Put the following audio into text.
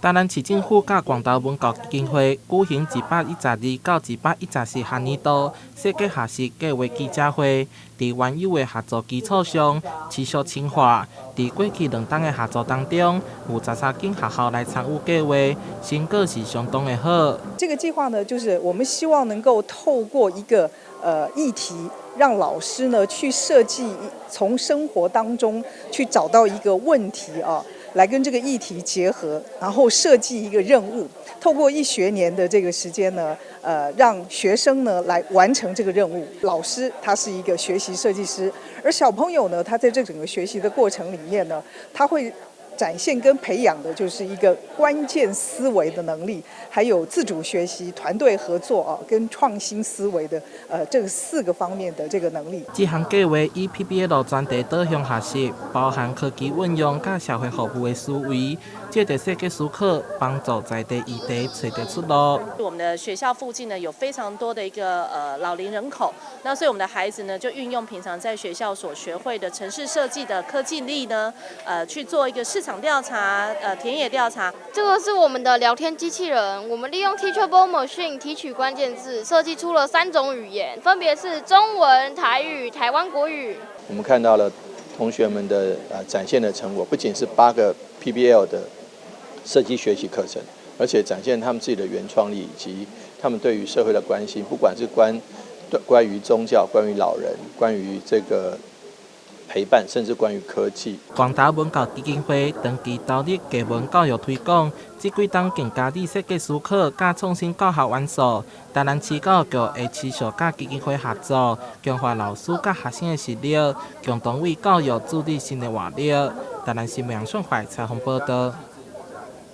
台南市政府甲广岛文教基金会举行112到114学年度设计学习计划记者会，伫原有的合作基础上持续深化。伫过去2档的合作当中，有13间学校来参与计划，成果是相当的好。这个计划呢，就是我们希望能够透过一个议题，让老师呢去设计，从生活当中去找到一个问题啊。来跟这个议题结合，然后设计一个任务，透过1学年的这个时间呢，让学生呢来完成这个任务。老师他是一个学习设计师，而小朋友呢，他在这整个学习的过程里面呢，他会展现跟培养的就是一个关键思维的能力，还有自主学习、团队合作啊，跟创新思维的这4个方面的这个能力。这项计划以 PBL 专题导向学习，包含科技运用甲社会服务的思维，借着设计思考，帮助在地议题找到出路。我们的学校附近呢有非常多的一个老龄人口，那所以我们的孩子呢就运用平常在学校所学会的城市设计的科技力呢，去做一个市场调查、田野调查。这个是我们的聊天机器人，我们利用 Teachable Machine 提取关键字，设计出了3种语言，分别是中文、台语、台湾国语。我们看到了同学们的展现的成果，不仅是8个 PBL 的设计学习课程，而且展现他们自己的原创力以及他们对于社会的关心，不管是关于宗教、关于老人、关于这个陪伴，甚至关于科技。广大文教基金会长期投入艺文教育推广，这几档更加伫设计思考甲创新教学元素。台南市教育局会持续甲基金会合作，强化老师甲学生的实力，共同为教育注入新的活力。台南新闻杨顺怀采访报道。